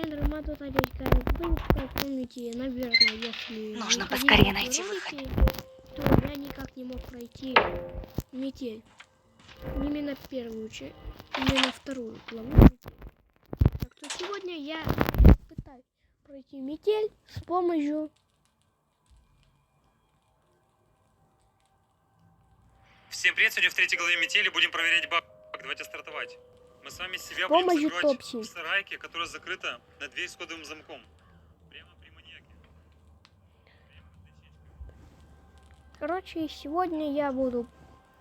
Драма тут опять говорит, вы как помните, наверное, если... Нужно поскорее найти выход. То я никак не мог пройти метель. Именно первую часть, именно вторую главу. Так что сегодня я пытаюсь пройти метель с помощью... Всем привет, сегодня в третьей главе метели будем проверять баг. Давайте стартовать. Мы с вами себя С будем помощью закрывать Топси. в сарайке, которая закрыта на дверь с кодовым замком. Прямо при маньяке. Короче, сегодня я буду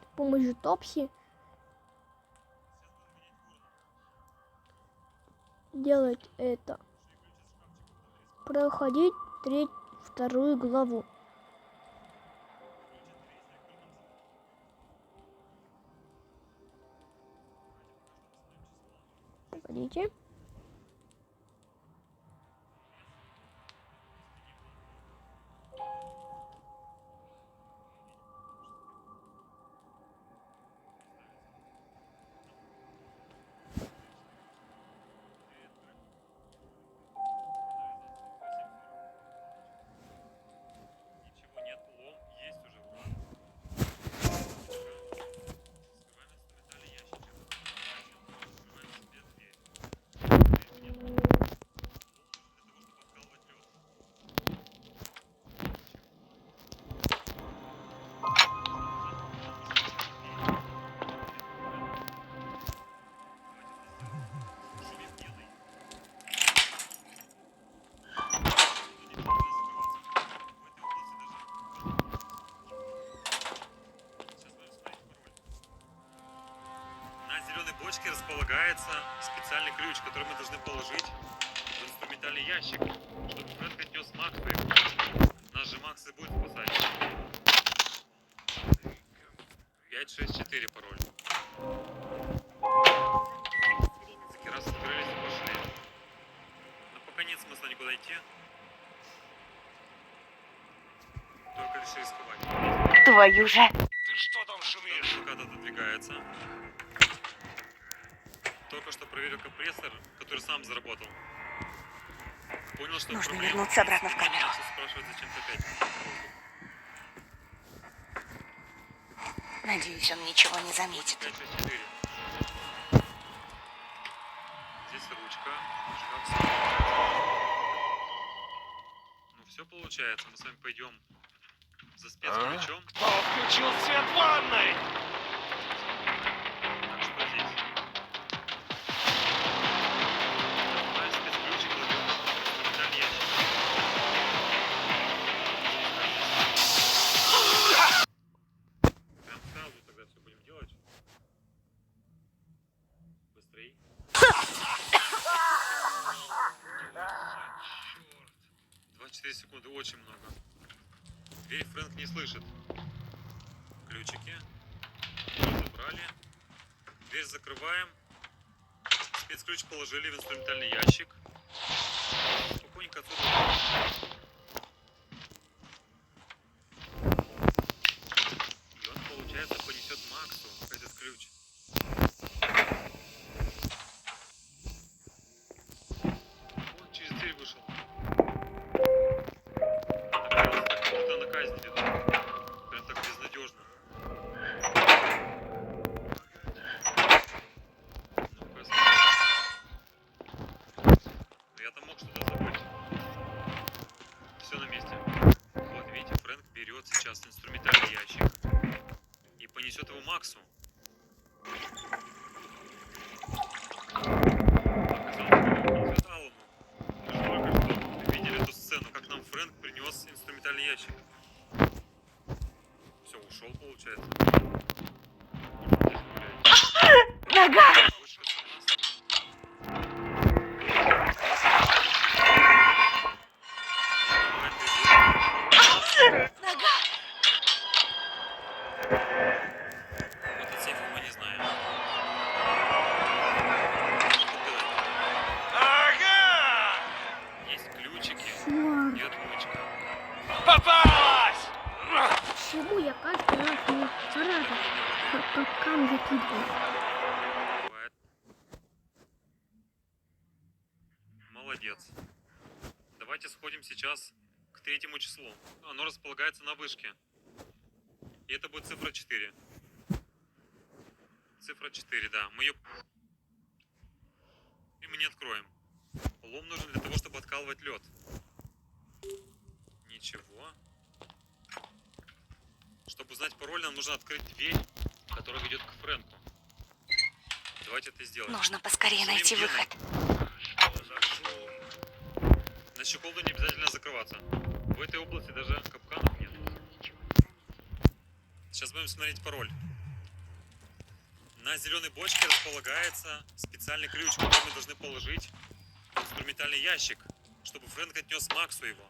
с помощью Топси делать это. Проходить вторую главу. Погодите. Ничего нет, лом есть уже. Скрываем инструментальный ящичек. Открываем себе дверь. Нет. Лом нужен для того, чтобы откалывать лед. Шумит белый. На зеленой бочке располагается специальный ключ, который мы должны положить в инструментальный ящик, чтобы Фрэнк отнес Максу его. Нас же Макс и будет спасать. 564 пароль. Раз собрались и пошли. Но пока нет смысла никуда идти. Только лишь рисковать. Твою же. Ты что там шумишь? Адвокат отодвигается. Только что проверил компрессор, который сам заработал. Понял, что Нужно проблема. вернуться обратно в камеру. Начал спрашивать зачем-то опять. Надеюсь, он ничего не заметит. 564. Здесь ручка. Зажигался. Ну все получается. Мы с вами пойдем за спецключом. Кто включил свет в ванной? Так что здесь? Давай спецключик кладем в инструментальный ящик. Прям сразу тогда все будем делать. Быстрей. Черт. 24 секунды, очень много. Дверь Фрэнк не слышит. Ключики. Забрали. Дверь закрываем. Спецключ положили в инструментальный ящик. Спокойненько отсюда. И он, получается, понесет Максу этот ключ. Он через дверь вышел. Так будто на казни ведут. Прям так безнадежно. Ну-ка, я-то мог что-то забыть. Все на месте. Вот видите, Фрэнк берет сейчас инструментальный ящик и понесет его Максу. Понесет Аллану. Мы же только что видели эту сцену, как нам Фрэнк принес инструментальный ящик. Все, ушел, получается. Здесь гуляет. Нога! Больше это у нас. Нога! Этот сейф мы не знаем. Ага! Есть ключики Черт, и отмычка. Попалась! почему я каждый раз не сразу капкан закидываю? Бывает. Молодец. Давайте сходим сейчас к третьему числу. Оно располагается на вышке. И это будет цифра 4. Цифра 4, да. Мы ее... И мы не откроем. Лом нужен для того, чтобы откалывать лед. Ничего. Чтобы узнать пароль, нам нужно открыть дверь, которая ведет к Фрэнку. Давайте это сделаем. Нужно поскорее найти Веном. выход. Что за шум? На щеколду не обязательно закрываться. В этой области даже капканов нет. Сейчас будем смотреть пароль. На зеленой бочке располагается специальный ключ, который мы должны положить в инструментальный ящик, чтобы Фрэнк отнес Максу его.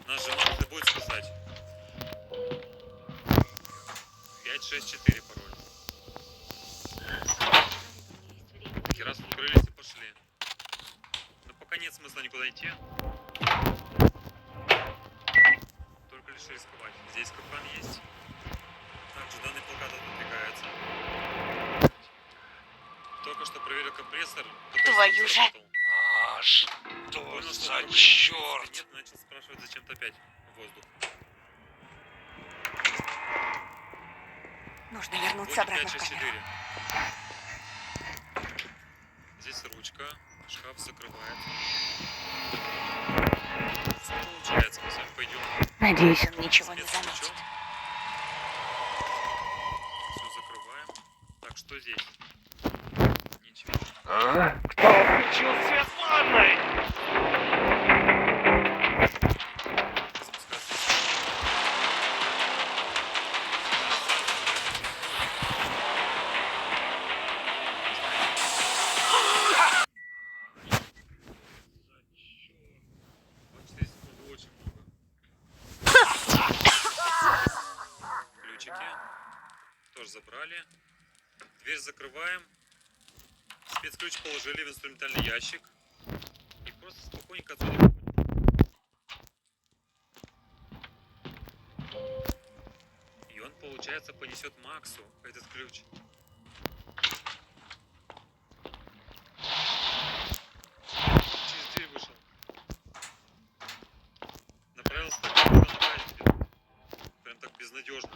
Наш же Макс не будет спасать. 564 пароль. Так, и раз открылись и пошли. Но пока нет смысла никуда идти. Только лишь рисковать. Здесь капкан есть. Также данный плакат отодвигается. Только что проверил компрессор. Твою же. А что Понял, что за проблемы черт? нет, начал спрашивать зачем-то опять воздух. Нужно вернуться Вот обратно в камеру. 564. Здесь ручка. Шкаф закрывается. Все получается. Мы с вами пойдем. Надеюсь, он ничего не заметит. Все закрываем. Так, что здесь? Ничего. А? Кто включил свет в ванной? Запускать. Вот 4 секунды очень много. Ключики. Тоже забрали. Дверь закрываем. Спецключ положили в инструментальный ящик. И просто спокойненько отсюда выходим. И он, получается, понесет Максу этот ключ. Через дверь вышел. Направился так, как он опять идет. Прям так безнадежно.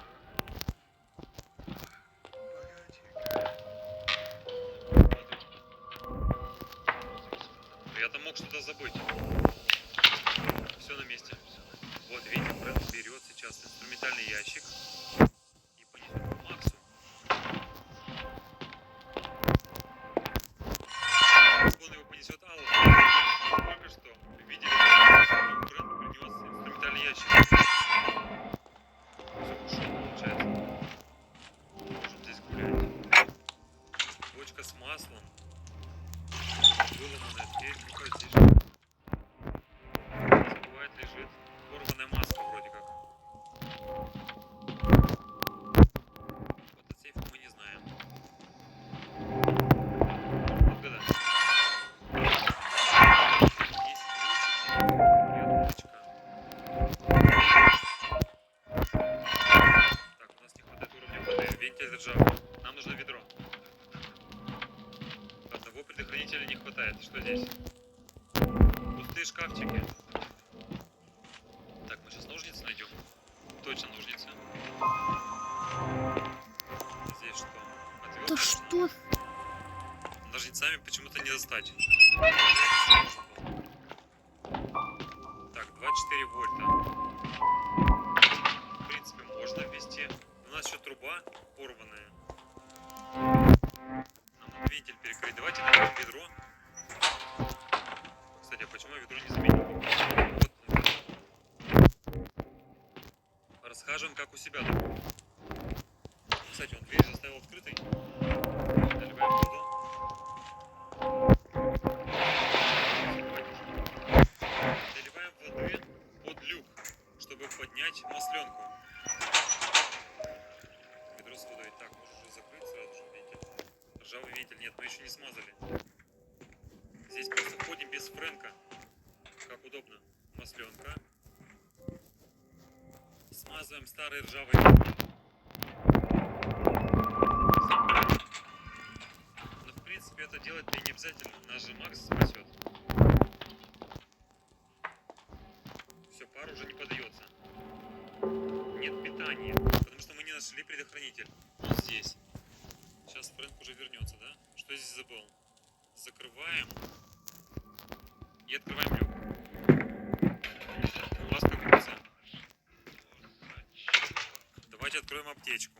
Я-то мог что-то забыть. Все на месте. Вот, видите, Фрэнк берет сейчас инструментальный ящик и понесет к Максу. Он его понесет Аллу. Только что видели, как Фрэнк принес инструментальный ящик. Все, ушел, получается. Можем здесь гулять. Бочка с маслом. Выломанная дверь, какая здесь же. Здесь бывает лежит порванная маска вроде как. Вот от сейфа мы не знаем. Отгадать. Есть ключики, клеточка. Так, у нас не хватает уровня воды. Вентиль ржавый. Нам нужно ведро. Одного предохранителя не хватает. Что здесь? Пустые шкафчики. Так, мы сейчас ножницы найдем. Точно ножницы. Здесь что? Отвертка? Да что? Ножницами почему-то не достать. Так, 2,4 вольта. В принципе, можно ввести. У нас еще труба порванная. Нам надо вентиль перекрыть. Давайте найдем ведро. Кстати, а почему я ведро не заметил? Вот оно. Расхаживаем как у себя дома. Кстати, он дверь заставил открытой. Наливаем воду. Наливаем воды под люк, чтобы поднять масленку. Ведро с водой. Так, можно уже закрыть сразу же вентиль. Ржавый вентиль. Нет, мы еще не смазали. Здесь просто ходим без Фрэнка. Как удобно. Масленка. Смазываем старый ржавый вентиль. Но в принципе это делать мне не обязательно. Нас же Макс спасет. Шар уже не подается. Нет питания, потому что мы не нашли предохранитель. Он здесь. Сейчас Фрэнк уже вернется, да? Что я здесь забыл? Закрываем. И открываем люк. У вас как говорится. Давайте откроем аптечку.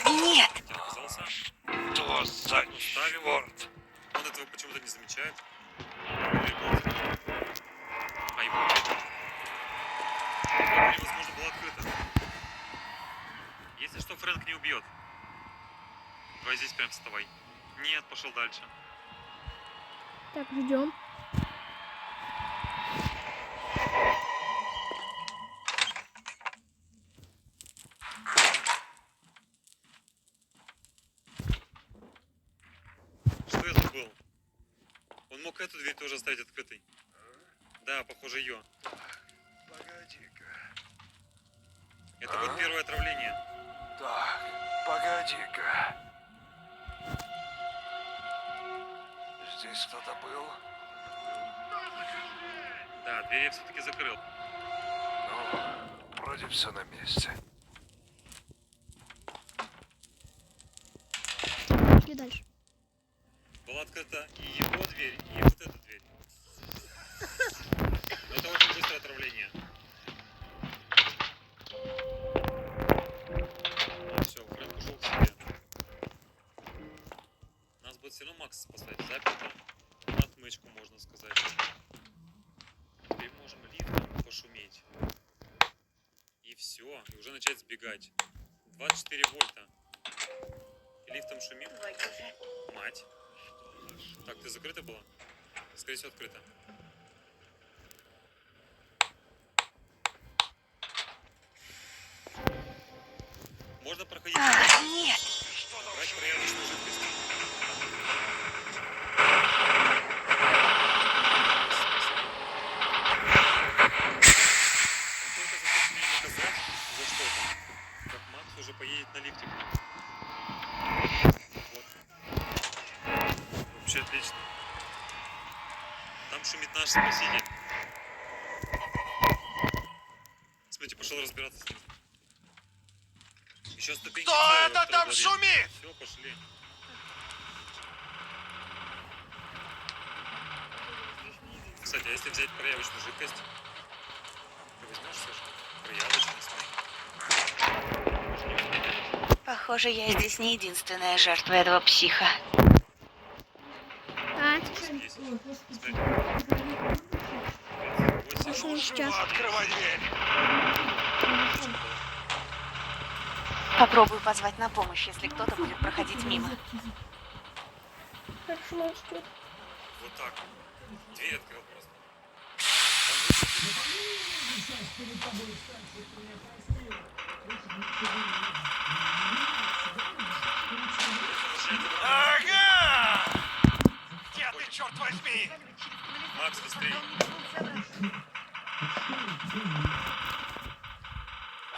Нет. Где оказался? Что за черт? Он этого почему-то не замечает. Или он- А его нет. Дверь, возможно, была открыта. Если что, Фрэнк не убьет. Давай здесь прям вставай. Нет, пошел дальше. Так, ждем. Что я забыл? Он мог эту дверь тоже оставить открытой. Да, похоже, ее. Погоди-ка. Это будет первое отравление. Так, погоди-ка. Здесь кто-то был? Да, дверь я все-таки закрыл. Ну, вроде все на месте. Пошли дальше. Была открыта и его дверь, и вот эта дверь. Но это очень быстрое отравление. Все, Фрэнк ушел к себе. Нас будет все равно Макс спасать. Заперто. На отмычку, можно сказать. Теперь можем лифтом пошуметь. И все. И уже начать сбегать. 24 вольта. И лифтом шумим. Мать. Так, ты закрыта была? Скорее всего, открыта. Можно проходить. Нет. Брать проявочную жидкость. Он только захочет меня наказать за что-то. Как Макс уже поедет на лифте. Вот. Вообще отлично. Там шумит наш спаситель. Смотрите, пошел разбираться с ним. Еще ступеньки. Кто это там шумит? Все, пошли. Кстати, а если взять проявочную жидкость? Ты возьмешь, Саша? Проявочную, смотри. Похоже, я здесь не единственная жертва этого психа. А, Здесь. Смотри. пошел 8. сейчас. Открывай дверь. Попробую позвать на помощь, если кто-то будет проходить мимо. Хорошо, молчит. Вот так. Дверь открыл просто. Ага! Где ты, черт возьми? Макс, быстрее.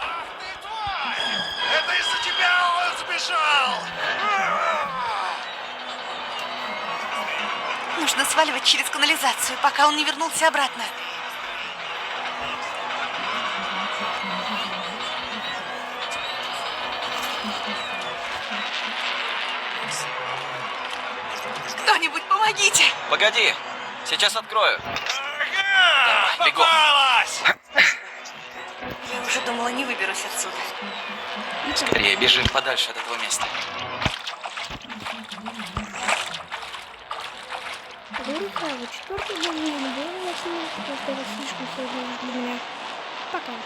Ах ты тварь! Это из-за тебя он сбежал! Нужно сваливать через канализацию, пока он не вернулся обратно. Кто-нибудь помогите! Погоди, сейчас открою. Ага! Давай, бегом. Попалась! Я уже думала, не выберусь отсюда. Скорее бежим подальше от этого места. Рука, вот четвертый был не было, это слишком сложно для меня. Пока.